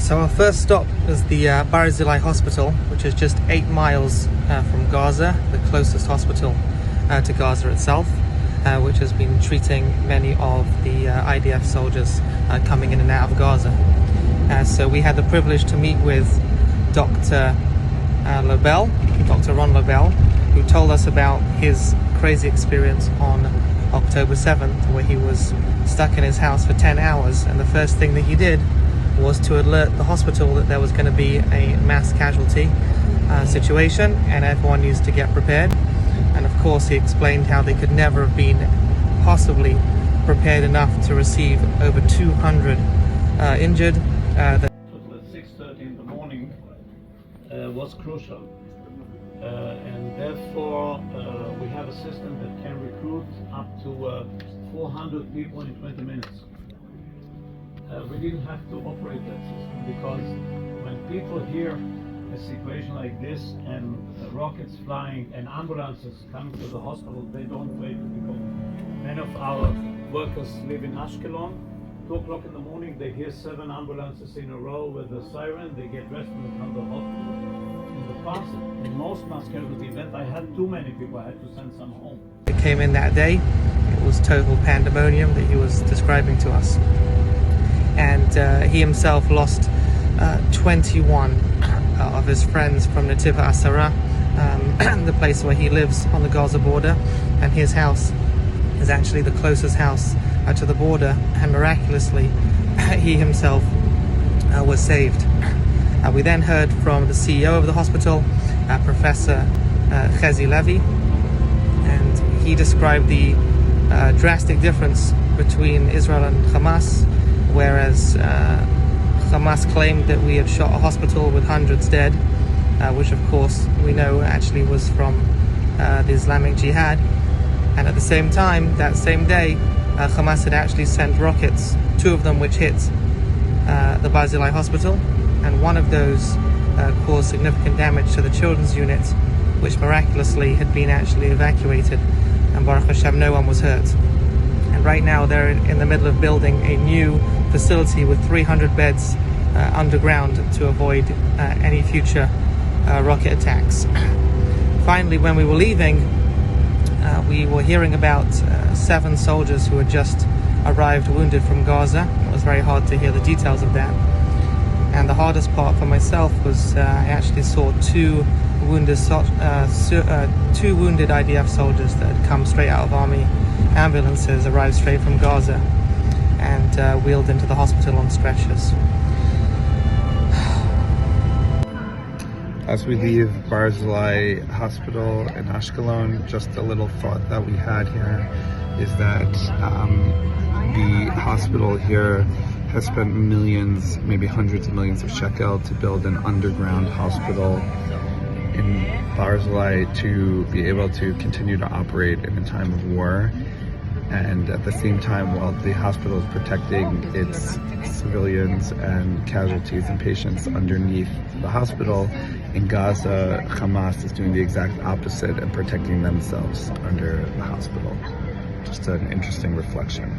So our first stop was the Barzilai Hospital, which is just 8 miles from Gaza, the closest hospital to Gaza itself, which has been treating many of the IDF soldiers coming in and out of Gaza. So we had the privilege to meet with Dr. Dr. Ron Lobel, who told us about his crazy experience on October 7th, where he was stuck in his house for 10 hours, and the first thing that he did was to alert the hospital that there was going to be a mass casualty situation and everyone needs to get prepared. And of course he explained how they could never have been possibly prepared enough to receive over 200 injured. At 6:30 in the morning was crucial, and therefore we have a system that can recruit up to 400 people in 20 minutes. We didn't have to operate that system because when people hear a situation like this and rockets flying and ambulances coming to the hospital, they don't wait to go. Many of our workers live in Ashkelon. 2 o'clock in the morning, they hear 7 ambulances in a row with a siren. They get dressed and they come to the hospital. In the past, in most mass casualty events, I had too many people. I had to send some home. It came in that day. It was total pandemonium that he was describing to us. And he himself lost 21 of his friends from Netiv Asara, the place where he lives on the Gaza border, and his house is actually the closest house to the border, and miraculously he himself was saved. We then heard from the CEO of the hospital, Professor Chezi Levy, and he described the drastic difference between Israel and Hamas. Whereas Hamas claimed that we had shot a hospital with hundreds dead, which of course we know actually was from the Islamic Jihad. And at the same time, that same day, Hamas had actually sent rockets, 2 of them which hit the Barzilai Hospital, and one of those caused significant damage to the children's unit, which miraculously had been actually evacuated, and Baruch Hashem, no one was hurt. And right now they're in the middle of building a new facility with 300 beds underground to avoid any future rocket attacks. Finally, when we were leaving, we were hearing about 7 soldiers who had just arrived wounded from Gaza. It was very hard to hear the details of that. And the hardest part for myself was I actually saw 2 wounded IDF soldiers that had come straight out of army ambulances, arrived straight from Gaza, and wheeled into the hospital on stretchers. As we leave Barzilai Hospital in Ashkelon, just a little thought that we had here is that the hospital here has spent millions, maybe hundreds of millions of shekel to build an underground hospital in Barzilai to be able to continue to operate in a time of war. And at the same time, while the hospital is protecting its civilians and casualties and patients underneath the hospital, in Gaza, Hamas is doing the exact opposite and protecting themselves under the hospital. Just an interesting reflection.